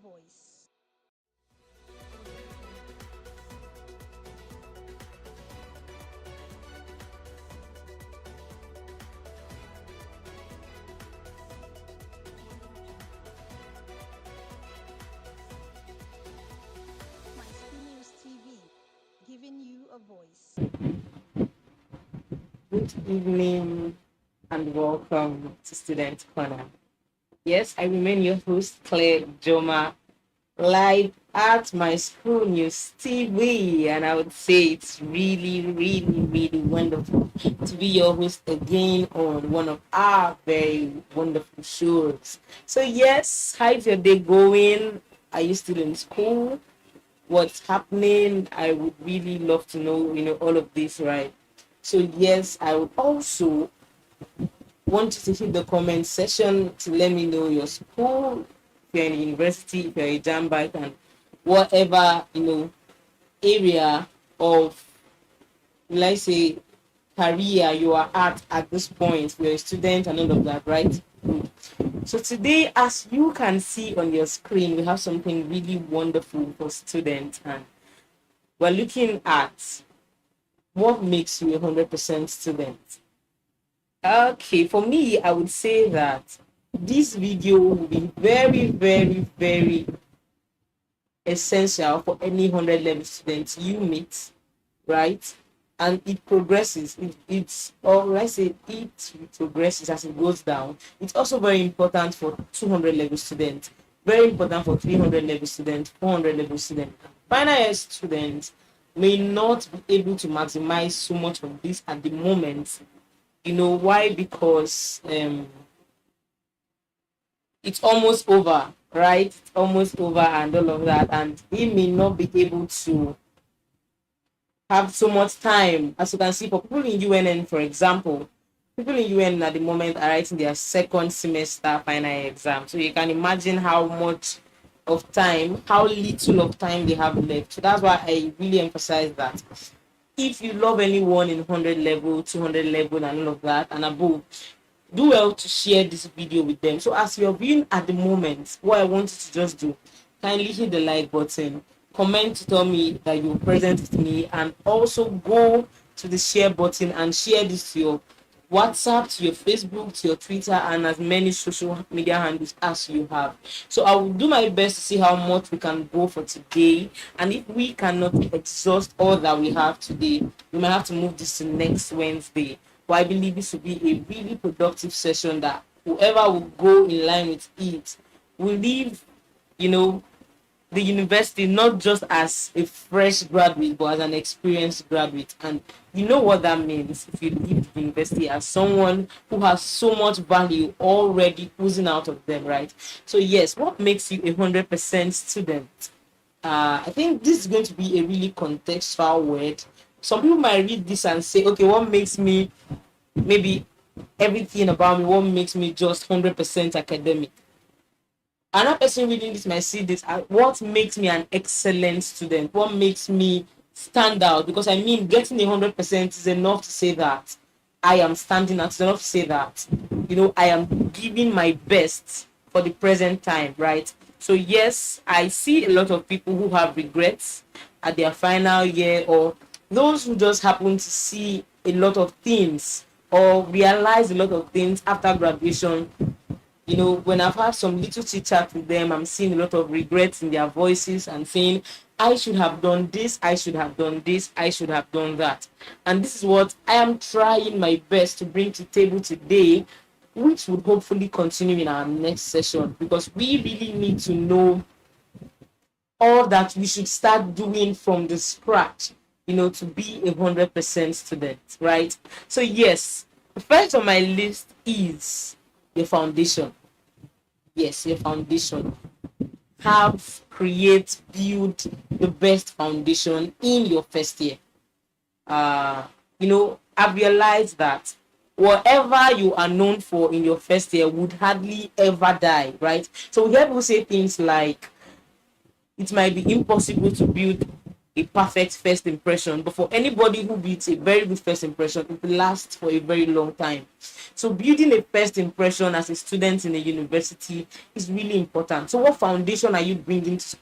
voice. My School News TV, giving you a voice. Good evening and welcome to Student Corner. Yes, I remain your host, Claire Joma, live at my school news TV, and I would say it's really wonderful to be your host again on one of our very wonderful shows. So, yes, how's your day going? Are you still in school? What's happening? I would really love to know, all of this, right? So yes, I would also want you to hit the comment section to let me know your school, if you're in a university, if you're a jam bike, and whatever area of, let's say, career you are at this point. If you're a student and all of that, right? Good. So today, as you can see on your screen, we have something really wonderful for students, and we're looking at what makes you a 100% student. Okay, for me, I would say that this video will be very essential for any 100 level students you meet, right? And it progresses. It's or let's say it progresses as it goes down. It's also very important for 200 level students, very important for 300 level students, 400 level students. Final year students may not be able to maximize so much of this at the moment. You know why? Because it's almost over, right? It's almost over and all of that, and he may not be able to have so much time. As you can see, for people in UNN, for example, people in UNN at the moment are writing their second semester final exam. So you can imagine how much of time, how little of time they have left. So that's why I really emphasize that if you love anyone in 100 level, 200 level, and all of that, and above, do well to share this video with them. So as you're viewing at the moment, what I want you to just do, kindly hit the like button, comment to tell me that you're present with me, and also go to the share button and share this to your WhatsApp, to your Facebook, to your Twitter, and as many social media handles as you have. So I will do my best to see how much we can go for today. And if we cannot exhaust all that we have today, we might have to move this to next Wednesday. But I believe this will be a really productive session that whoever will go in line with it will leave, you know, the university not just as a fresh graduate but as an experienced graduate. And you know what that means if you leave the university as someone who has so much value already oozing out of them, right? So yes, what makes you a 100% student? I think this is going to be a really contextual word. Some people might read this and say, okay, what makes me maybe everything about me, what makes me just 100% academic? Another person reading this might see this as what makes me an excellent student, what makes me stand out. Because I mean, getting 100% is enough to say that I am standing out. It's enough to say that I am giving my best for the present time, right? So yes, I see a lot of people who have regrets at their final year, or those who just happen to see a lot of things or realize a lot of things after graduation. When I've had some little chit chat with them, I'm seeing a lot of regrets in their voices and saying, I should have done this, I should have done this, I should have done that. And this is what I am trying my best to bring to the table today, which would hopefully continue in our next session, because we really need to know all that we should start doing from the scratch, to be a 100% student, right? So yes, the first on my list is your foundation. Yes, your foundation. Have, create, build the best foundation in your first year. I've realized that whatever you are known for in your first year would hardly ever die, right? So we hear people say things like it might be impossible to build a perfect first impression, but for anybody who builds a very good first impression, it lasts for a very long time. So building a first impression as a student in a university is really important. So what foundation are you bringing to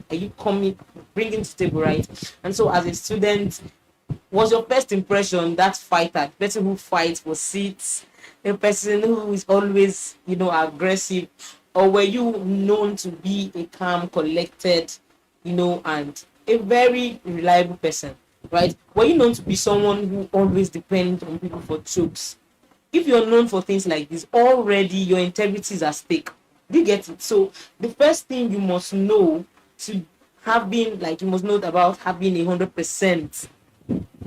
table, right? And so as a student, was your first impression that fighter, the person who fights for seats, the person who is always, aggressive, or were you known to be a calm, collected, and a very reliable person, right? Were you known to be someone who always depends on people for jokes? If you're known for things like this, already your integrity is at stake. Do you get it? So the first thing you must know to you must know about having 100%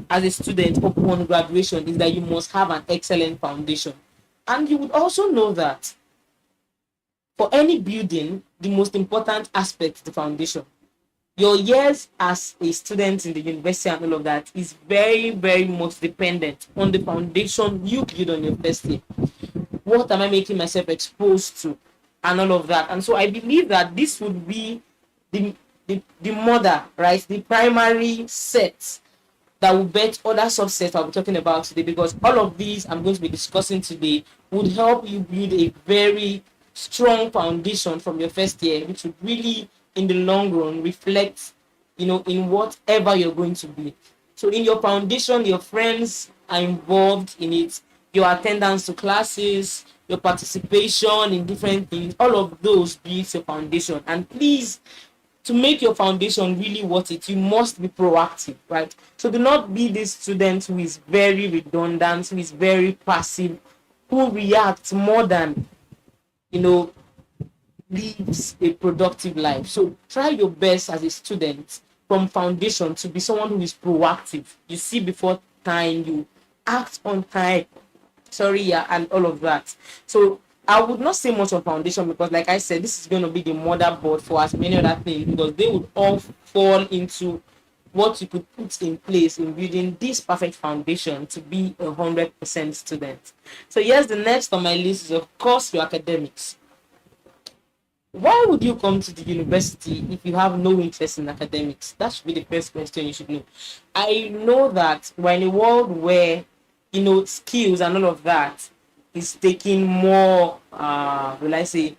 as a student upon graduation is that you must have an excellent foundation. And you would also know that for any building, the most important aspect is the foundation. Your years as a student in the university and all of that is very, very much dependent on the foundation you build on your first year. What am I making myself exposed to? And all of that. And so I believe that this would be the mother, right? The primary set that will bet other subsets I'll be talking about today, because all of these I'm going to be discussing today would help you build a very strong foundation from your first year, which would really, in the long run, reflect, in whatever you're going to be. So in your foundation, your friends are involved in it, your attendance to classes, your participation in different things, all of those builds your foundation. And please, to make your foundation really worth it, you must be proactive, right? So do not be this student who is very redundant, who is very passive, who reacts more than, lives a productive life. So try your best as a student from foundation to be someone who is proactive. You see before time, you act on time, and all of that. So I would not say much on foundation because, like I said, this is going to be the motherboard for as many other things, because they would all fall into what you could put in place in building this perfect foundation to be 100% student. So yes, the next on my list is, of course, your academics. Why would you come to the university if you have no interest in academics? That should be the first question you should know. I know that we're in a world where, skills and all of that is taking more, will I say,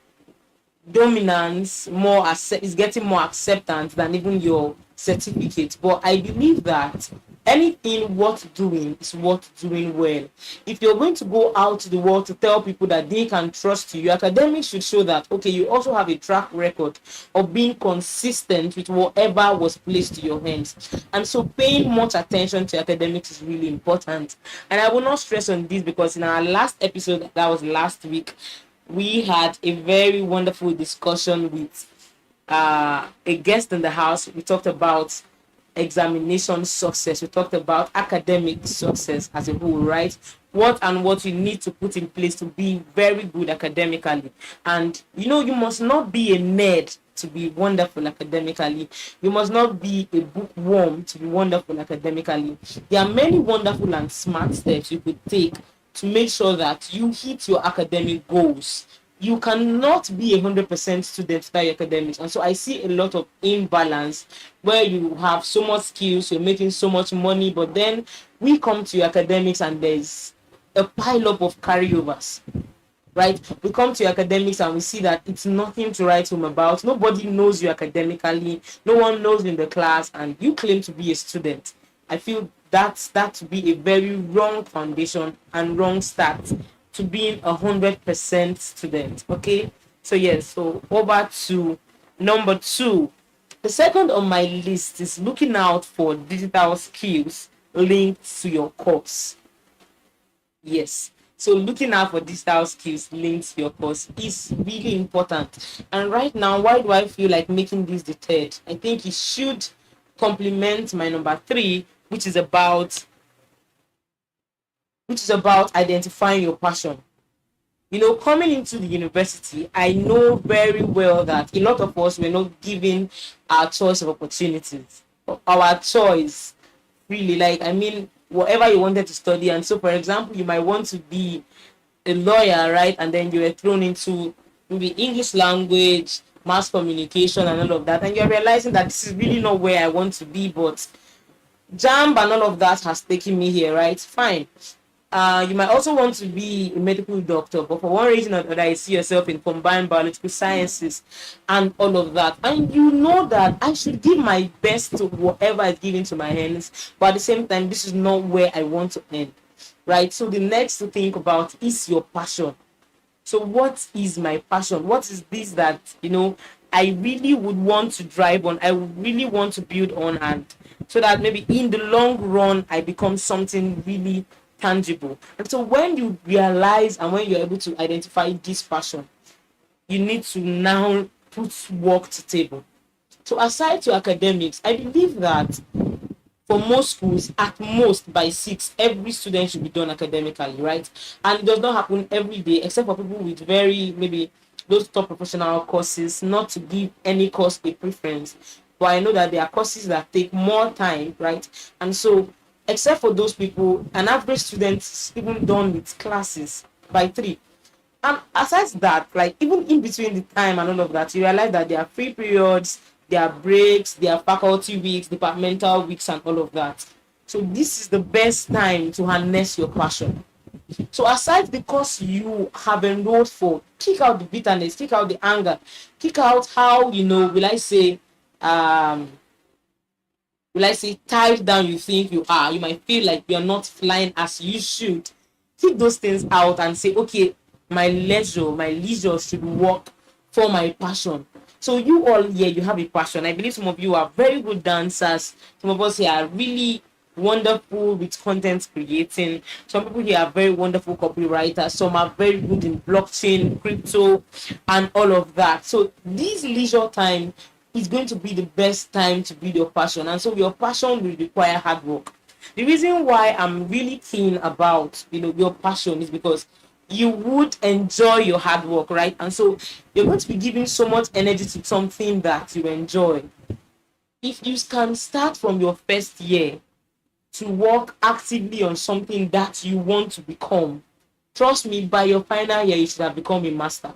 dominance, is getting more acceptance than even your certificate. But I believe that anything worth doing is worth doing well. If you're going to go out to the world to tell people that they can trust you, your academics should show that, okay, you also have a track record of being consistent with whatever was placed to your hands. And so paying much attention to academics is really important. And I will not stress on this because in our last episode, that was last week, we had a very wonderful discussion with a guest in the house. We talked about examination success. We talked about academic success as a whole, right? What you need to put in place to be very good academically. And you must not be a nerd to be wonderful academically. You must not be a bookworm to be wonderful academically. There are many wonderful and smart steps you could take to make sure that you hit your academic goals. You cannot be 100% student without your academics. And so I see a lot of imbalance where you have so much skills, you're making so much money, but then we come to your academics and there's a pile up of carryovers, right? We come to your academics and we see that it's nothing to write home about. Nobody knows you academically. No one knows you in the class, and you claim to be a student. I feel that to be a very wrong foundation and wrong start to being 100% student. Okay, so yes, so over to number 2. The second on my list is looking out for digital skills linked to your course. Yes, so looking out for digital skills linked to your course is really important. And right now, why do I feel like making this the third? I think it should complement my number 3, which is about identifying your passion. Coming into the university, I know very well that a lot of us were not given our choice of opportunities. Our choice, really, whatever you wanted to study. And so, for example, you might want to be a lawyer, right? And then you were thrown into maybe English language, mass communication, and all of that. And you're realizing that this is really not where I want to be, but Jam and all of that has taken me here, right? Fine. You might also want to be a medical doctor, but for one reason or another, you see yourself in combined biological sciences and all of that. And you know that I should give my best to whatever is given to my hands, but at the same time, this is not where I want to end, right? So the next to think about is your passion. So what is my passion? What is this that I really would want to drive on? I would really want to build on, and so that maybe in the long run I become something really tangible. And so when you realize and when you're able to identify this passion, you need to now put work to table. So aside to academics, I believe that for most schools, at most by 6, every student should be done academically, right? And it does not happen every day, except for people with very maybe those top professional courses, not to give any course a preference. But I know that there are courses that take more time, right? And so, except for those people, an average student is even done with classes by 3. And aside that, like even in between the time and all of that, you realize that there are free periods, there are breaks, there are faculty weeks, departmental weeks, and all of that. So this is the best time to harness your passion. So aside the course you have enrolled for, kick out the bitterness, kick out the anger, kick out how um will I say tied down you think you are. You might feel like you're not flying as you should. Keep those things out and say, okay, my leisure should work for my passion. So you all here, you have a passion. I believe some of you are very good dancers. Some of us here are really wonderful with content creating. Some people here are very wonderful copywriters. Some are very good in blockchain, crypto, and all of that. So this leisure time is going to be the best time to build your passion. And so your passion will require hard work. The reason why I'm really keen about your passion is because you would enjoy your hard work, right? And so you're going to be giving so much energy to something that you enjoy. If you can start from your first year to work actively on something that you want to become, trust me, by your final year you should have become a master.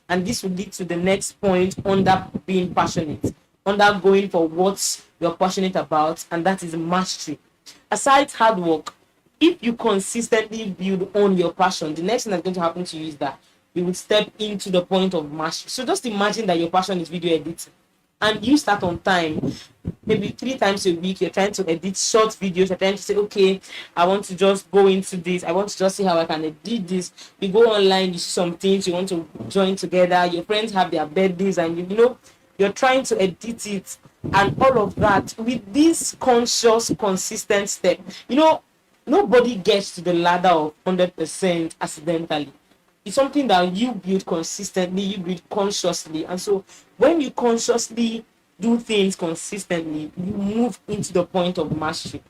And this will lead to the next point under being passionate, under going for what you're passionate about, and that is mastery. Aside hard work, if you consistently build on your passion, the next thing that's going to happen to you is that you will step into the point of mastery. So just imagine that your passion is video editing and you start on time, maybe 3 times a week. You're trying to edit short videos. You're trying to say, okay, I want to just go into this. I want to just see how I can edit this. You go online, you see some things you want to join together. Your friends have their birthdays, and you're trying to edit it and all of that with this conscious, consistent step. Nobody gets to the ladder of 100% accidentally. It's something that you build consistently, you build consciously. And so when you consciously do things consistently, you move into the point of mastery.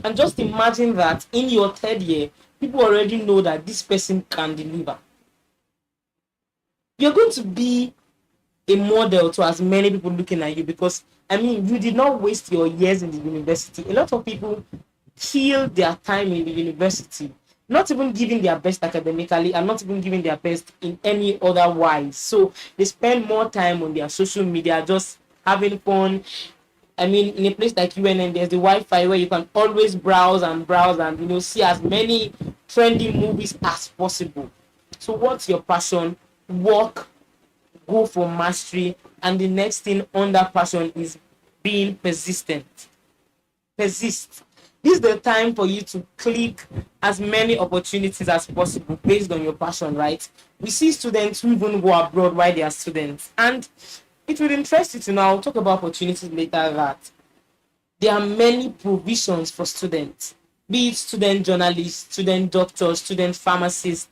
And just imagine that in your third year, people already know that this person can deliver. You're going to be a model to as many people looking at you, because you did not waste your years in the university. A lot of people kill their time in the university, not even giving their best academically and not even giving their best in any other wise. So they spend more time on their social media just having fun. In a place like UNN, there's the Wi-Fi where you can always browse and see as many trendy movies as possible. So what's your passion? Work, go for mastery, and the next thing under passion is being persistent. Persist. This is the time for you to click as many opportunities as possible based on your passion, right? We see students who even go abroad while they are students, and it will interest you to know. I'll talk about opportunities later, that there are many provisions for students, be it student journalists, student doctors, student pharmacists,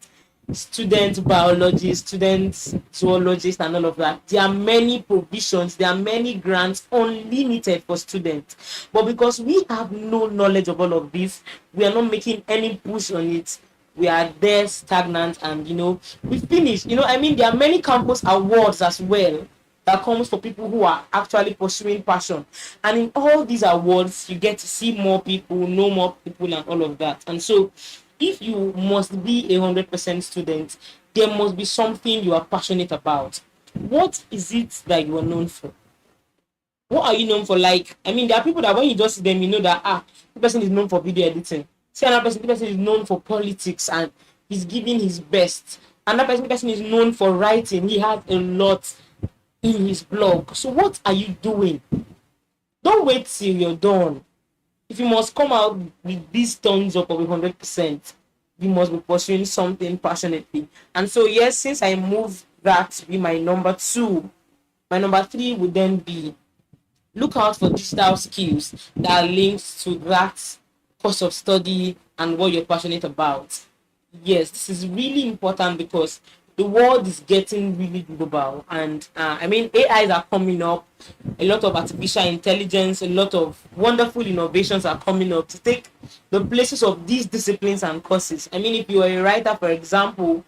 student biologists, student zoologists, and all of that. There are many provisions, there are many grants, unlimited for students. But because we have no knowledge of all of this, we are not making any push on it. We are there stagnant, and we finish. There are many campus awards as well that comes for people who are actually pursuing passion. And in all these awards, you get to see more people, know more people, and all of that. And so if you must be 100% student, there must be something you are passionate about. What is it that you are known for? What are you known for? Like, I mean, there are people that when you just see them, you know that the person is known for video editing. See another person, the person is known for politics and he's giving his best. Another person, the person is known for writing. He has a lot in his blog. So what are you doing? Don't wait till you're done. If you must come out with these tons up of 100%, you must be pursuing something passionately. And so, yes, since I moved that to be my number two, my number three would then be look out for digital skills that are linked to that course of study and what you're passionate about. Yes, this is really important because the world is getting really global, and I mean, AIs are coming up, a lot of artificial intelligence, a lot of wonderful innovations are coming up to take the places of these disciplines and courses. I mean, if you are a writer, for example,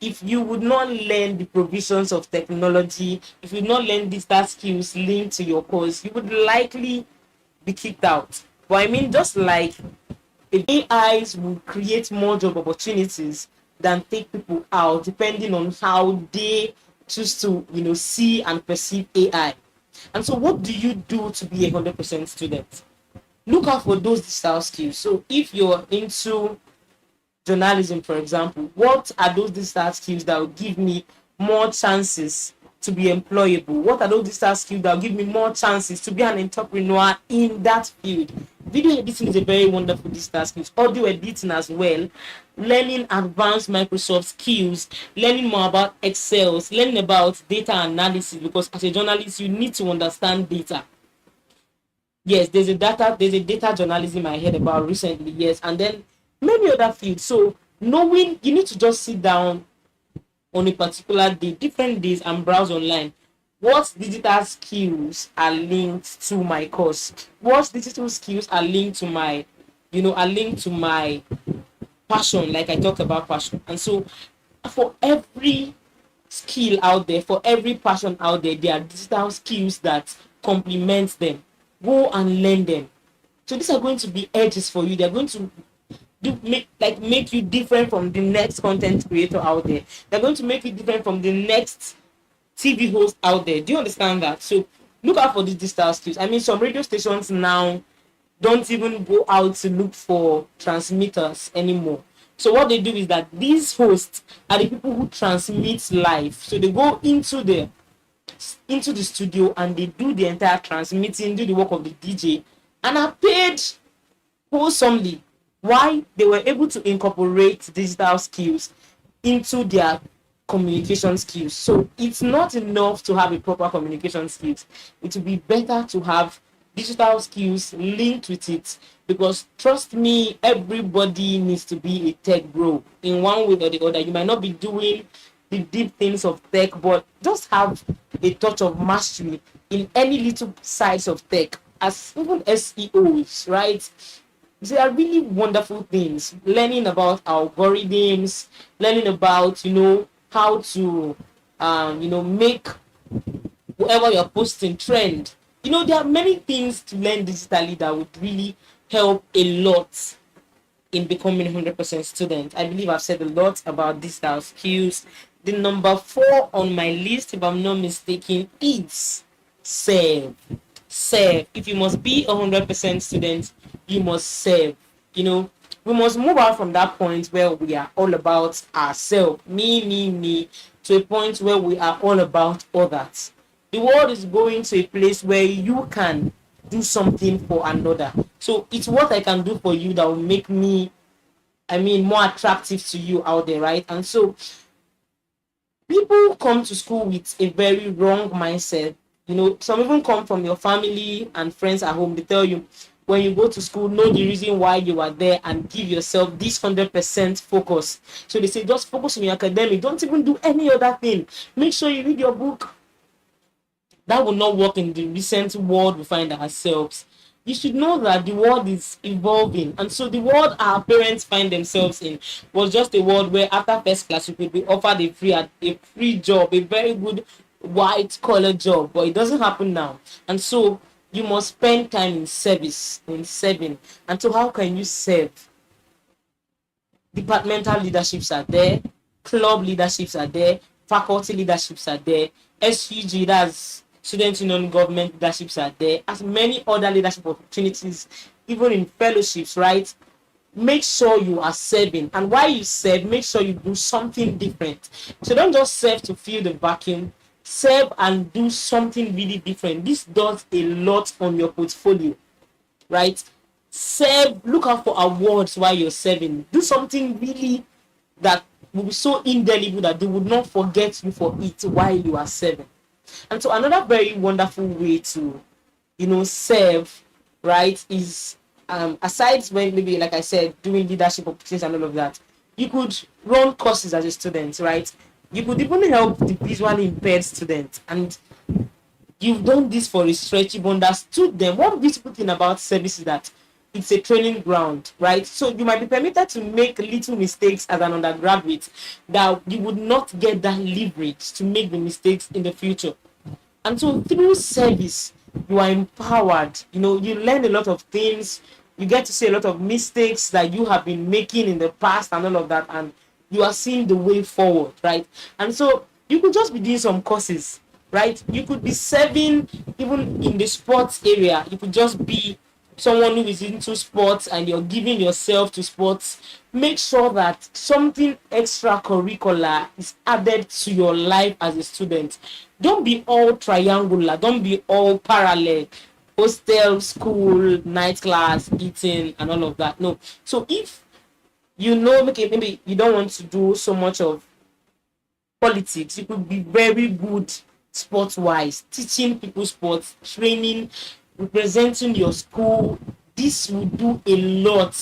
if you would not learn the provisions of technology, if you would not learn digital skills linked to your course, you would likely be kicked out. But I mean, just like if AIs will create more job opportunities than take people out, depending on how they choose to, see and perceive AI. And so, what do you do to be 100% student? Look out for those digital skills. So, if you're into journalism, for example, what are those digital skills that will give me more chances to be employable? What are those digital skills that will give me more chances to be an entrepreneur in that field? Video editing is a very wonderful digital skills. Audio editing as well. Learning advanced Microsoft skills, learning more about Excel, learning about data analysis, because as a journalist, you need to understand data. Yes, there's a data journalism I heard about recently, yes, and then many other fields. So knowing, you need to just sit down on a particular day, different days, and browse online. What digital skills are linked to my course? What digital skills are linked to my, passion? Like I talked about passion, and so for every skill out there, for every passion out there, there are digital skills that complement them. Go and learn them. So these are going to be edges for you. They're going to make you different from the next content creator out there. They're going to make you different from the next TV host out there. Do you understand that? So look out for these digital skills. I mean, some radio stations now don't even go out to look for transmitters anymore. So what they do is that these hosts are the people who transmit live. So they go into the studio and they do the entire transmitting, do the work of the DJ, and are paid wholesomely. Why? They were able to incorporate digital skills into their communication skills. So it's not enough to have a proper communication skills. It would be better to have digital skills linked with it, because trust me, everybody needs to be a tech bro in one way or the other. You might not be doing the deep things of tech, but just have a touch of mastery in any little size of tech, as even SEOs, right? They are really wonderful things. Learning about algorithms, learning about how to make whatever you're posting trend. There are many things to learn digitally that would really help a lot in becoming 100% student. I believe I've said a lot about digital skills. The number 4 on my list, if I'm not mistaken, is serve. Serve. If you must be 100% student, you must serve. We must move out from that point where we are all about ourselves, me, to a point where we are all about others. The world is going to a place where you can do something for another. So it's what I can do for you that will make me, more attractive to you out there, right? And so people come to school with a very wrong mindset. Some even come from your family and friends at home. They tell you, when you go to school, know the reason why you are there and give yourself this 100% focus. So they say, just focus on your academic. Don't even do any other thing. Make sure you read your book. That will not work in the recent world we find ourselves. You should know that the world is evolving, and so the world our parents find themselves in was just a world where after first class you could be offered a free job, a very good white collar job, but it doesn't happen now. And so you must spend time in service, in serving. And so how can you serve? Departmental leaderships are there, club leaderships are there, faculty leaderships are there, SUG, that's student union government leaderships are there, as many other leadership opportunities, even in fellowships, right? Make sure you are serving, and while you serve, make sure you do something different. So don't just serve to fill the vacuum. Serve and do something really different. This does a lot on your portfolio, right? Serve, look out for awards while you're serving. Do something really that will be so indelible that they would not forget you for it while you are serving. And so another very wonderful way to, serve, right, is aside when maybe, like I said, doing leadership opportunities and all of that, you could run courses as a student, right? You could even help the visually impaired students, and you've done this for research, you've understood them. One beautiful thing about service is that it's a training ground, right? So you might be permitted to make little mistakes as an undergraduate that you would not get that leverage to make the mistakes in the future. And so through service, you are empowered. You learn a lot of things. You get to see a lot of mistakes that you have been making in the past and all of that. And you are seeing the way forward, right? And so you could just be doing some courses, right? You could be serving even in the sports area. You could just be someone who is into sports and you're giving yourself to sports. Make sure that something extracurricular is added to your life as a student. Don't be all triangular, don't be all parallel: hostel, school, night class, eating and all of that. No. So if okay, maybe you don't want to do so much of politics, you could be very good sports wise, teaching people sports, training, representing your school. This will do a lot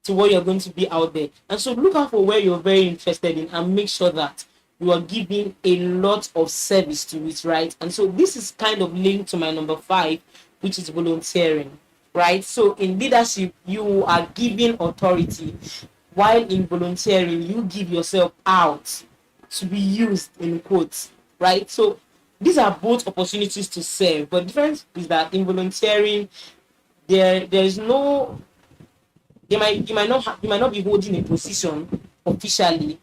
to what you're going to be out there. And so look out for where you're very interested in and make sure that you are giving a lot of service to it, right? And so this is kind of linked to my number 5, which is volunteering, right? So in leadership, you are giving authority, while in volunteering, you give yourself out to be used in quotes, right? So these are both opportunities to serve, but the difference is that in volunteering, there is no, you might not be holding a position officially.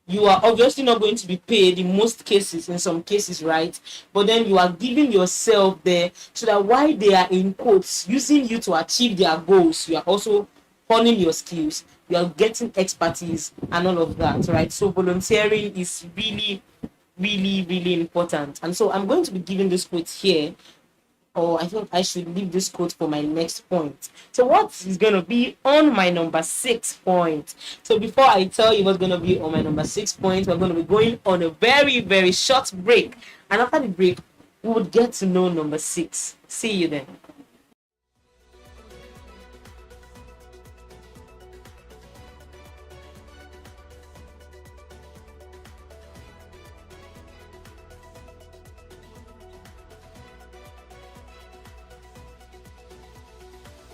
You are obviously not going to be paid in most cases, in some cases, right? But then you are giving yourself there so that while they are in quotes using you to achieve their goals, you are also honing your skills, you are getting expertise and all of that, right? So volunteering is really, really, really important. And so I'm going to be giving this quote here, or I think I should leave this quote for my next point. So what is going to be on my number 6 point? So before I tell you what's going to be on my number 6 point, we're going to be going on a very, very short break. And after the break, we would get to know number 6. See you then.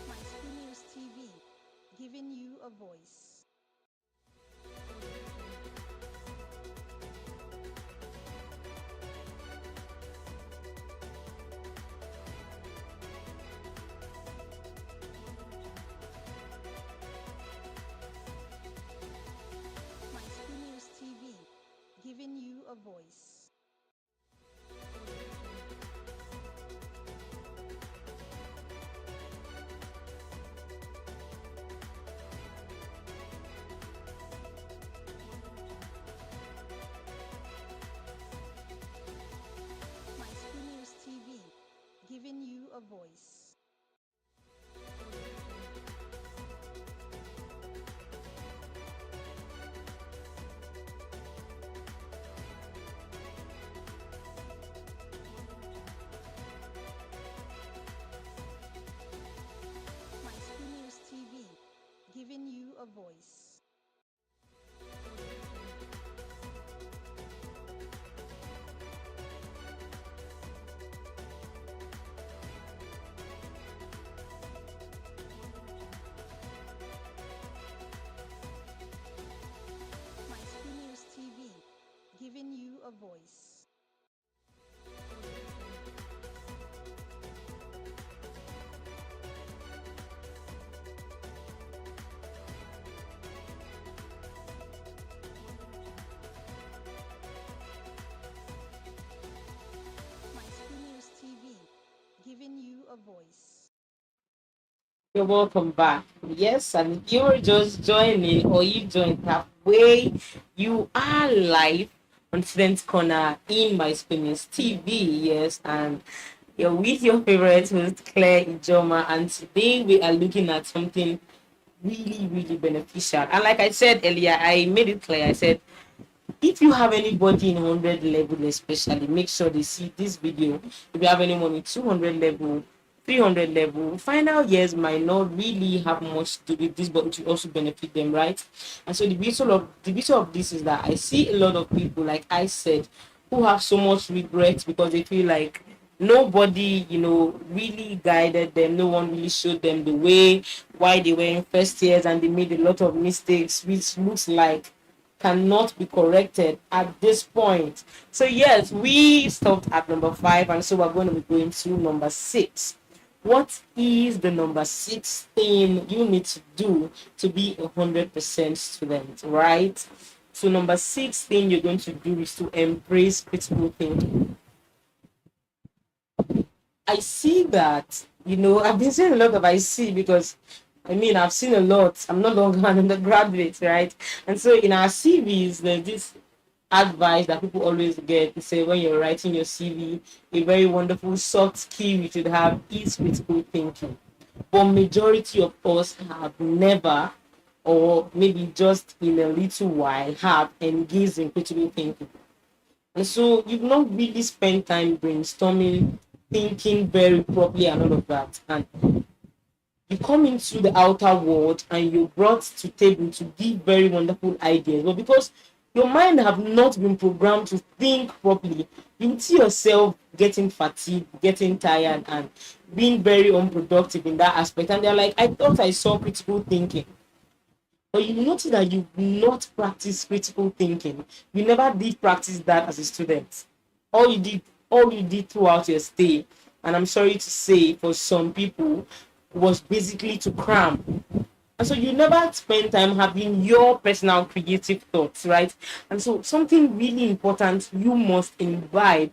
My School News TV, giving you a voice. My School News TV, giving you a voice. My School News TV, giving you a voice. My School News TV, giving you a voice. My School News TV, giving you a voice. My School You're welcome back. Yes, and if you're just joining or you joined halfway, you are live on Student Corner in My Spinach TV. Yes, and you're with your favorite host, Claire Ijoma, and today we are looking at something really, really beneficial. And like I said earlier, I made it clear. I said if you have anybody in 100 level, especially make sure they see this video. If you have anyone in 200 level, 300 level, final years might not really have much to do with this, but it will also benefit them, right? And so the beauty of this is that I see a lot of people, like I said, who have so much regret because they feel like nobody, really guided them. No one really showed them the way, why they were in first years, and they made a lot of mistakes, which looks like cannot be corrected at this point. So yes, we stopped at number 5, and so we're going to be going to number 6. What is the number 6 thing you need to do to be 100% student, right? So number 6 thing you're going to do is to embrace critical thinking. I see that, I've been saying a lot of I see because I've seen a lot. I'm no longer an undergraduate, right? And so in our CVs, there's this advice that people always get to say when you're writing your CV, a very wonderful soft skill you should have is critical thinking. But majority of us have never, or maybe just in a little while, have engaged in critical thinking. And so you've not really spent time brainstorming, thinking very properly and all of that. And you come into the outer world and you're brought to table to give very wonderful ideas. But because your mind have not been programmed to think properly, you see yourself getting fatigued, getting tired, and being very unproductive in that aspect. And they're like, I thought I saw critical thinking. But you notice that you've not practiced critical thinking. You never did practice that as a student. All you did throughout your stay, and I'm sorry to say for some people, was basically to cram. And so you never spend time having your personal creative thoughts, right? And so something really important you must imbibe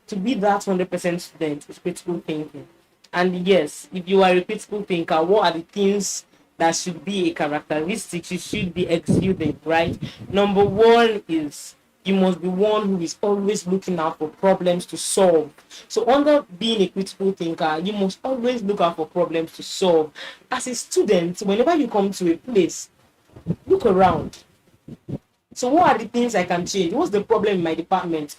to be that 100% student is critical thinking. And yes, if you are a critical thinker, what are the things that should be a characteristic you should be exuding, right? Number one is you must be one who is always looking out for problems to solve. So, under being a critical thinker, you must always look out for problems to solve. As a student, whenever you come to a place, look around. So, what are the things I can change? What's the problem in my department?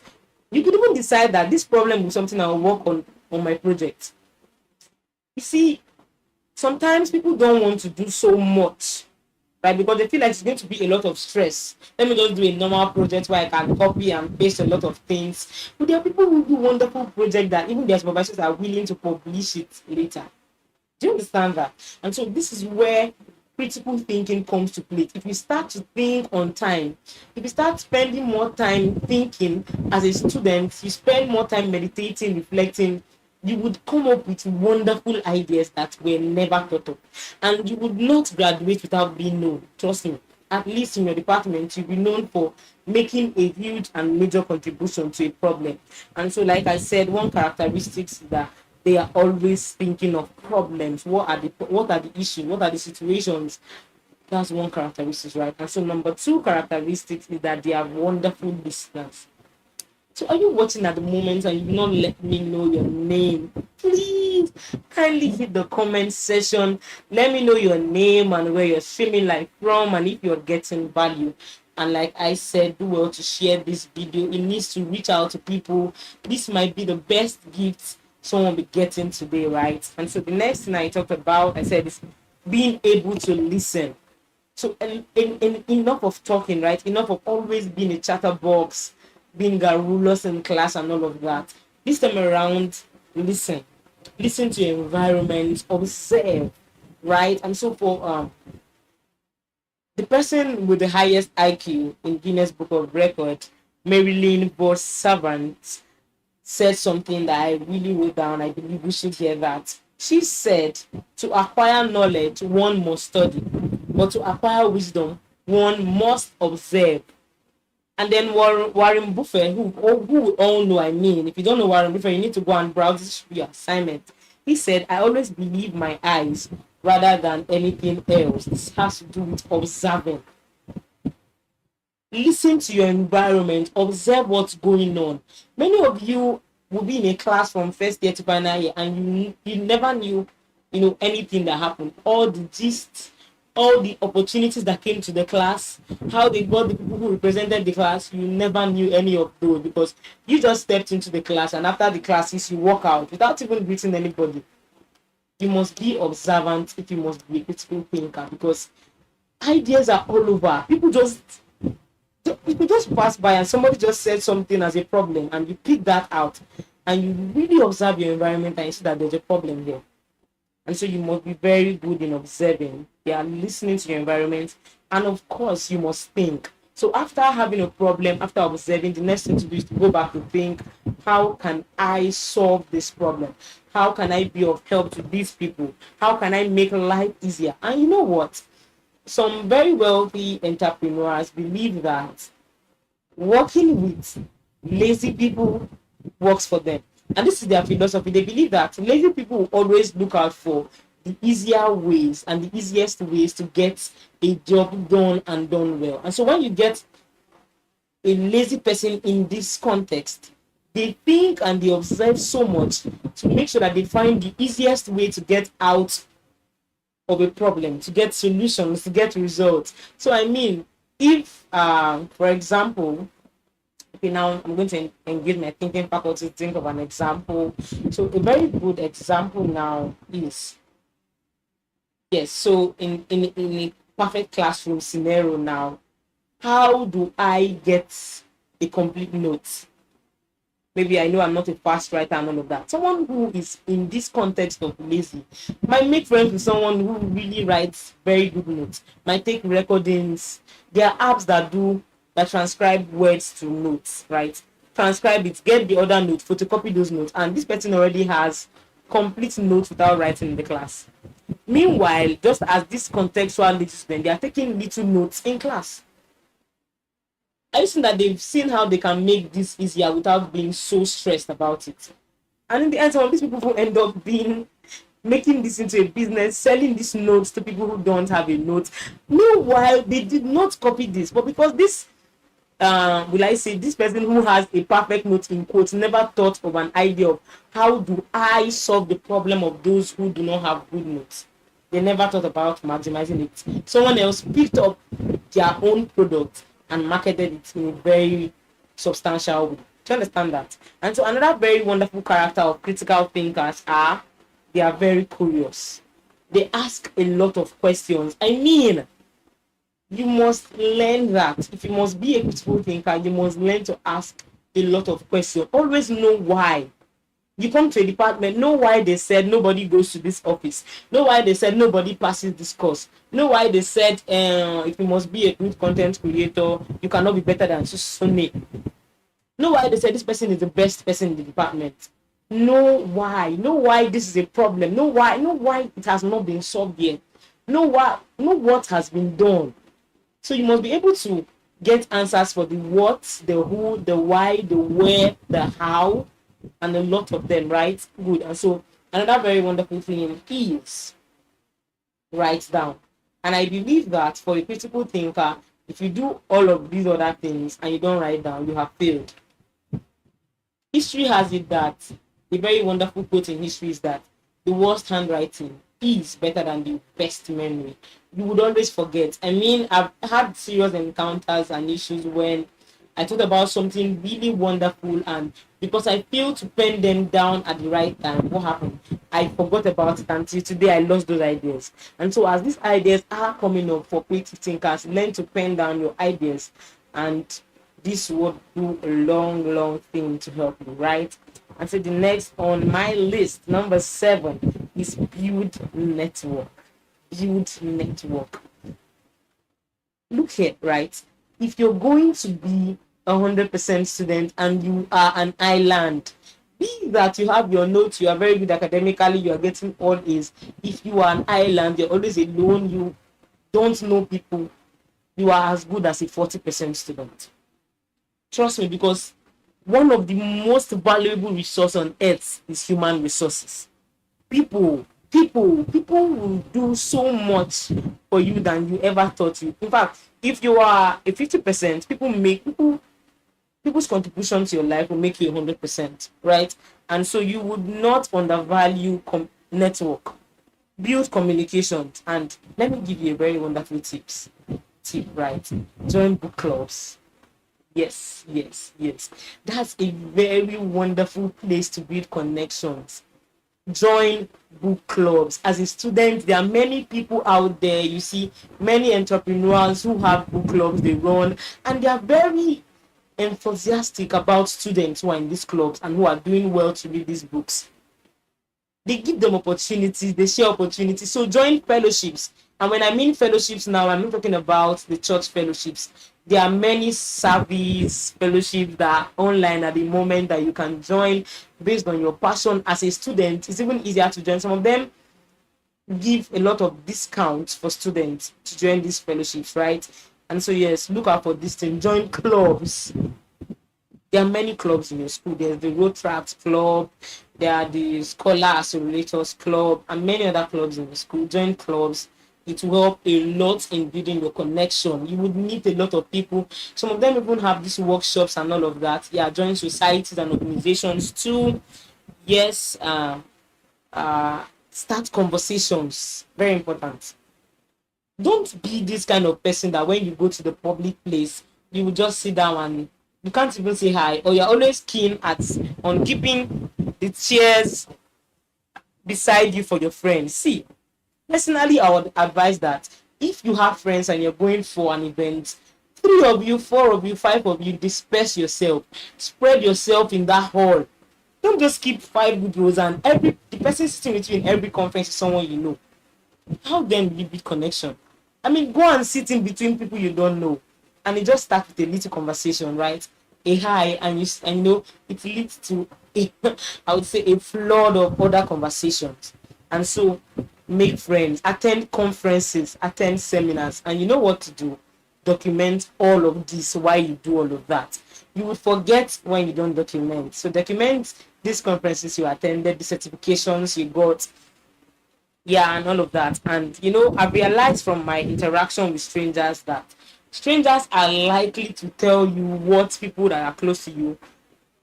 You could even decide that this problem is something I'll work on my project. You see, sometimes people don't want to do so much, right? Because they feel like it's going to be a lot of stress. Let me just do a normal project where I can copy and paste a lot of things. But there are people who do wonderful projects that even their supervisors are willing to publish it later. Do you understand that? And so this is where critical thinking comes to play. If you start to think on time, if you start spending more time thinking as a student, you spend more time meditating, reflecting, you would come up with wonderful ideas that were never thought of. And you would not graduate without being known. Trust me. At least in your department, you'll be known for making a huge and major contribution to a problem. And so, like I said, one characteristic is that they are always thinking of problems. What are the issues? What are the situations? That's one characteristic, right? And so number two characteristics is that they are wonderful listeners. So are you watching at the moment and you not let me know your name? Please kindly hit the comment section. Let me know your name and where you're streaming live from and if you're getting value. And like I said, do well to share this video. It needs to reach out to people. This might be the best gift someone will be getting today, right? And so the next thing I talked about, I said, is being able to listen. So enough of talking, right? Enough of always being a chatterbox, being garrulous in class and all of that. This time around, listen. Listen to your environment, observe, right? And so for the person with the highest IQ in Guinness Book of Record, Marilyn Vos Savant, said something that I really wrote down. I believe we should hear that. She said, to acquire knowledge, one must study, but to acquire wisdom, one must observe. And then Warren Buffett, who we all know, if you don't know Warren Buffett, you need to go and browse your assignment. He said, I always believe my eyes rather than anything else. This has to do with observing. Listen to your environment, observe what's going on. Many of you will be in a class from first year to final year, and you never knew, anything that happened. All the gist, all the opportunities that came to the class, how they got the people who represented the class, you never knew any of those because you just stepped into the class, and after the classes, you walk out without even greeting anybody. You must be observant if you must be a critical thinker, because ideas are all over. People just you could just pass by and somebody just said something as a problem, and you pick that out and you really observe your environment and you see that there's a problem there. And so you must be very good in observing, listening to your environment, and of course you must think. So after having a problem, after observing, the next thing to do is to go back to think, how can I solve this problem? How can I be of help to these people? How can I make life easier? And you know what? Some very wealthy entrepreneurs believe that working with lazy people works for them. And this is their philosophy. They believe that lazy people will always look out for the easier ways and the easiest ways to get a job done and done well. And so when you get a lazy person in this context, they think and they observe so much to make sure that they find the easiest way to get out of a problem, to get solutions, to get results. So I mean, if for example, okay, now I'm going to engage my thinking faculty to think of an example. So a very good example now is, yes, so in a perfect classroom scenario now, how do I get a complete note? Maybe I know I'm not a fast writer and all of that. Someone who is in this context of lazy might make friends with someone who really writes very good notes, might take recordings. There are apps that transcribe words to notes, right? Transcribe it, get the other note, photocopy those notes, and this person already has complete notes without writing in the class. Meanwhile, just as this contextual little student, they are taking little notes in class. I think that they've seen how they can make this easier without being so stressed about it. And in the end, some of these people will end up making this into a business, selling these notes to people who don't have a note. Meanwhile, they did not copy this, but because this, this person who has a perfect note in quotes never thought of an idea of how do I solve the problem of those who do not have good notes. They never thought about maximizing it. Someone else picked up their own product and marketed it in a very substantial way. Do you understand that? And so another very wonderful character of critical thinkers they are very curious. They ask a lot of questions. I mean, you must learn that. If you must be a critical thinker, you must learn to ask a lot of questions. Always know why. You come to a department, know why they said nobody goes to this office, know why they said nobody passes this course, know why they said if you must be a good content creator, you cannot be better than Sunni. Know why they said this person is the best person in the department. Know why this is a problem. Know why it has not been solved yet. Know what has been done. So you must be able to get answers for the what, the who, the why, the where, the how, and a lot of them, right? Good. And so another very wonderful thing is write down. And I believe that for a critical thinker, if you do all of these other things and you don't write down, you have failed. History has it that the very wonderful quote in history is that the worst handwriting is better than the best memory. You would always forget. I mean, I've had serious encounters and issues when I thought about something really wonderful, and because I failed to pen them down at the right time, what happened? I forgot about it until today. I lost those ideas. And so as these ideas are coming up for creative thinkers, learn to pen down your ideas, and this would do a long thing to help you, right? And so the next on my list, number 7, is build network. Build network. Look here, right? If you're going to be 100% student and you are an island, be that you have your notes, you are very good academically, you are getting all A's. If you are an island, you're always alone, you don't know people, you are as good as a 40% student. Trust me, because one of the most valuable resources on earth is human resources. People, People will do so much for you than you ever thought you. In fact, if you are a 50%, people's contribution to your life will make you 100%, right? And so you would not undervalue network, build communications. And let me give you a very wonderful tip, right? Join book clubs. Yes, yes, yes. That's a very wonderful place to build connections. Join book clubs. As a student, there are many people out there. You see many entrepreneurs who have book clubs they run, and they are very enthusiastic about students who are in these clubs and who are doing well to read these books. They give them opportunities, they share opportunities. So join fellowships. And when I mean fellowships now, I'm not talking about the church fellowships. There are many service fellowships that are online at the moment that you can join based on your passion. As a student, it's even easier to join. Some of them give a lot of discounts for students to join these fellowships, right? And so yes, look out for this thing. Join clubs. There are many clubs in your school. There's the Rotract Club, there are the Scholar Accelerators Club, and many other clubs in the school. Join clubs. It will help a lot in building your connection. You would meet a lot of people. Some of them even have these workshops and all of that. Yeah, join societies and organizations too. Yes, start conversations. Very important. Don't be this kind of person that when you go to the public place, you will just sit down and you can't even say hi, or you're always keen at on keeping the chairs beside you for your friends. See, personally, I would advise that if you have friends and you're going for an event, 3 of you, 4 of you, 5 of you, disperse yourself, spread yourself in that hall. Don't just keep 5 good rows and the person sitting with you in every conference is someone you know. How then will you build connection? I mean, go and sit in between people you don't know, and it just starts with a little conversation, right? A hi, and you know it leads to I would say a flood of other conversations. And so, make friends, attend conferences, attend seminars, and you know what to do. Document all of this while you do all of that. You will forget when you don't document. So document these conferences you attended, the certifications you got, yeah, and all of that. And you know, I've realized from my interaction with strangers that strangers are likely to tell you what people that are close to you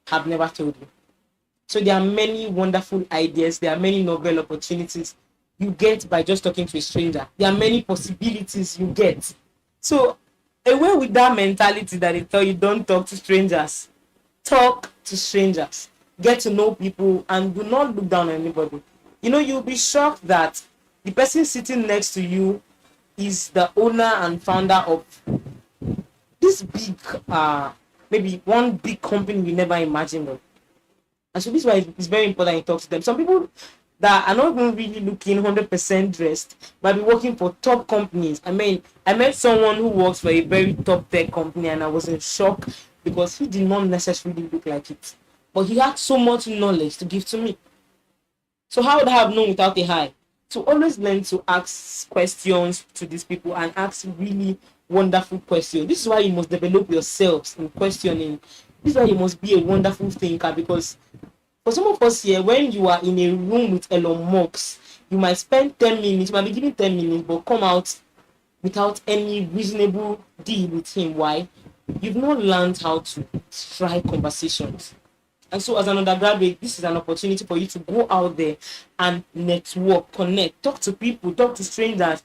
have never told you. So there are many wonderful ideas, there are many novel opportunities you get by just talking to a stranger. There are many possibilities you get. So away with that mentality that they tell you don't talk to strangers. Talk to strangers, get to know people, and do not look down on anybody. You know, you'll be shocked that the person sitting next to you is the owner and founder of this big maybe one big company you never imagined of. And so this is why it's very important you talk to them. Some people that are not even really looking 100% dressed might be working for top companies. I mean, I met someone who works for a very top tech company, and I was in shock because he did not necessarily look like it, but he had so much knowledge to give to me. So how would I have known without a hi? So always learn to ask questions to these people and ask really wonderful questions. This is why you must develop yourselves in questioning. This is why you must be a wonderful thinker, because for some of us here, when you are in a room with Elon Musk, you might spend 10 minutes, you might be given 10 minutes, but come out without any reasonable deal with him. Why? You've not learned how to strike conversations. And so as an undergraduate, this is an opportunity for you to go out there and network, connect, talk to people, talk to strangers,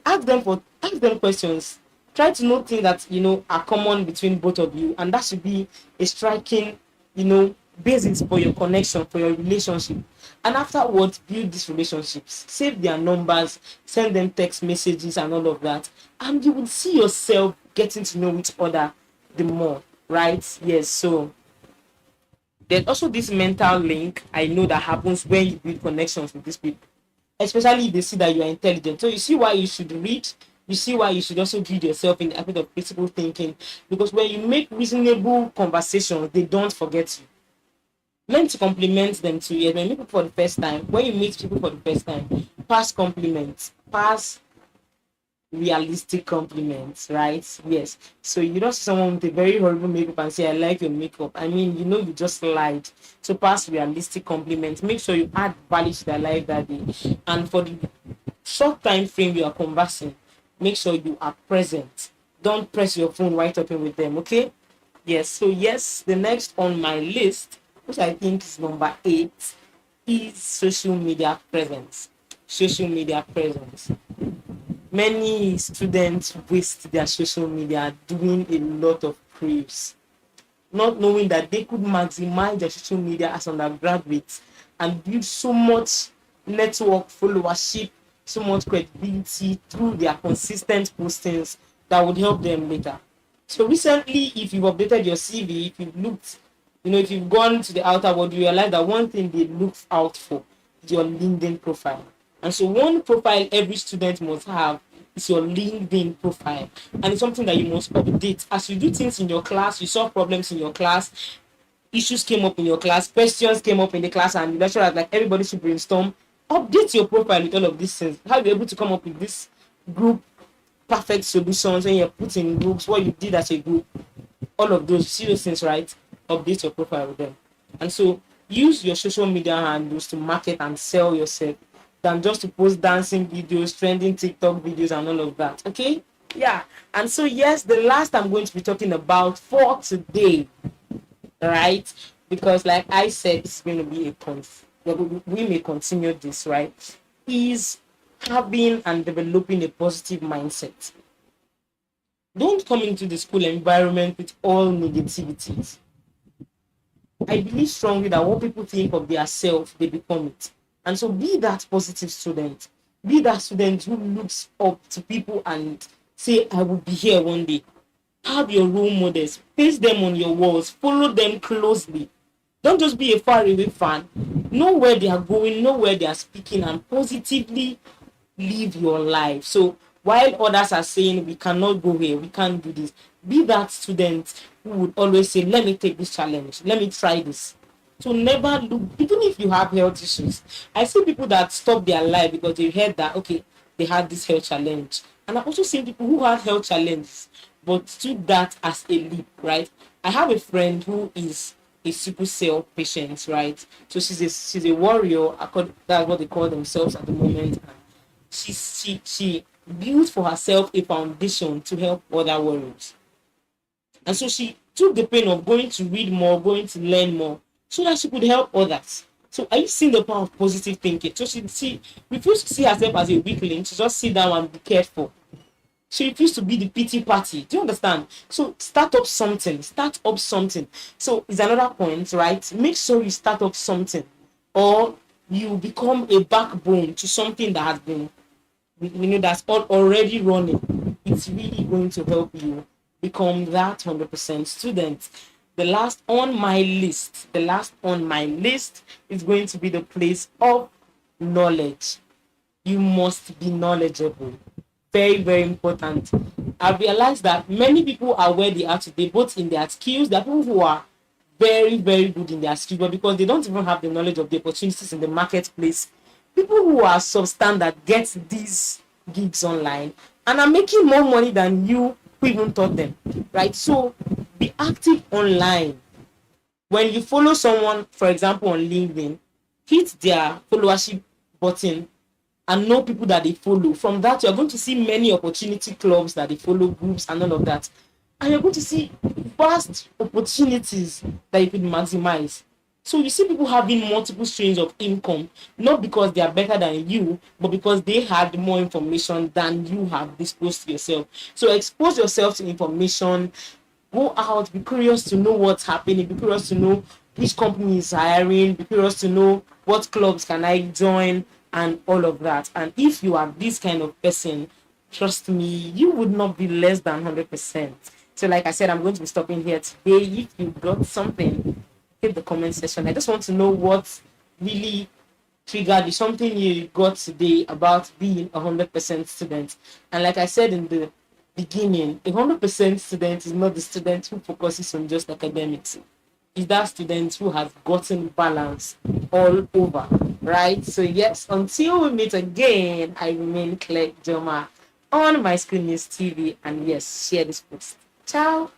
ask them questions. Try to know things that you know are common between both of you, and that should be a striking, you know, basis for your connection, for your relationship. And afterwards, build these relationships, save their numbers, send them text messages and all of that, and you will see yourself getting to know each other the more, right? Yes. So there's also this mental link I know that happens when you build connections with these people, especially if they see that you are intelligent. So you see why you should read. You see why you should also build yourself in the habit of critical thinking, because when you make reasonable conversations, they don't forget you. Learn to compliment them too. Yes, when you meet people for the first time, when you meet people for the first time, pass compliments, pass realistic compliments, right? Yes. So you don't see someone with a very horrible makeup and say, I like your makeup. I mean, you just lied. So pass realistic compliments. Make sure you add value to their life that day. And for the short time frame you are conversing, make sure you are present. Don't press your phone right up in with them, okay? Yes. So yes, the next on my list, which I think is number 8, is social media presence. Social media presence. Many students waste their social media doing a lot of craves, not knowing that they could maximize their social media as undergraduates and build so much network followership, so much credibility through their consistent postings that would help them later. So recently, if you've updated your CV, if you've looked, if you've gone to the outer world, you realize that one thing they look out for is your LinkedIn profile. And so one profile every student must have is your LinkedIn profile. And it's something that you must update. As you do things in your class, you solve problems in your class, issues came up in your class, questions came up in the class, and the lecturer was like, everybody should brainstorm. Update your profile with all of these things. How you able to come up with this group perfect solutions when you're put in groups, what you did as a group, all of those, you see those things, right? Update your profile with them. And so use your social media handles to market and sell yourself than just to post dancing videos, trending TikTok videos, and all of that. Okay? Yeah. And so, yes, the last I'm going to be talking about for today, right? Because, like I said, it's going to be we may continue this, right? Is having and developing a positive mindset. Don't come into the school environment with all negativities. I believe strongly that what people think of their self, they become it. And so be that positive student. Be that student who looks up to people and say, I will be here one day. Have your role models, paste them on your walls, follow them closely. Don't just be a faraway fan. Know where they are going, know where they are speaking, and positively live your life. So while others are saying we cannot go here, we can't do this, be that student who would always say, let me take this challenge, let me try this. So never look, even if you have health issues. I see people that stop their life because they heard that, okay, they had this health challenge. And I've also seen people who have health challenges but took that as a leap, right? I have a friend who is a sickle cell patient, right? So she's a warrior. That's what they call themselves at the moment. She built for herself a foundation to help other warriors. And so she took the pain of going to read more, going to learn more, so that she could help others. So are you seeing the power of positive thinking? So she refused to see herself as a weakling. She just sit down and be careful. She refused to be the pity party. Do you understand? So start up something. Start up something. So it's another point, right? Make sure you start up something, or you become a backbone to something that has been, that's already running. It's really going to help you become that 100% student. The last on my list is going to be the place of knowledge. You must be knowledgeable. Very, very important. I realized that many people are where they are today, both in their skills. There are people who are very, very good in their skills, but because they don't even have the knowledge of the opportunities in the marketplace, people who are substandard get these gigs online and are making more money than you who even taught them, right? So be active online. When you follow someone, for example, on LinkedIn, hit their followership button and know people that they follow. From that, you're going to see many opportunity clubs that they follow, groups and all of that. And you're going to see vast opportunities that you could maximize. So you see people having multiple streams of income, not because they are better than you, but because they had more information than you have disposed to yourself. So expose yourself to information, go out, be curious to know what's happening, be curious to know which company is hiring, be curious to know what clubs can I join, and all of that. And if you are this kind of person, trust me, you would not be less than 100%. So like I said, I'm going to be stopping here today. If you got something, hit the comment section. I just want to know what really triggered you, something you got today about being 100% student. And like I said in the beginning, a 100% student is not the student who focuses on just academics. Is that student who has gotten balance all over, right? So yes, until we meet again, I remain Claire Joma on My School News TV. And yes, share this post. Ciao.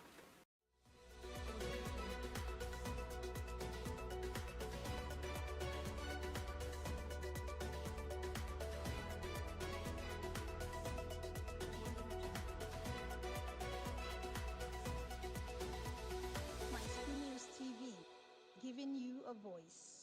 My School News TV, giving you a voice.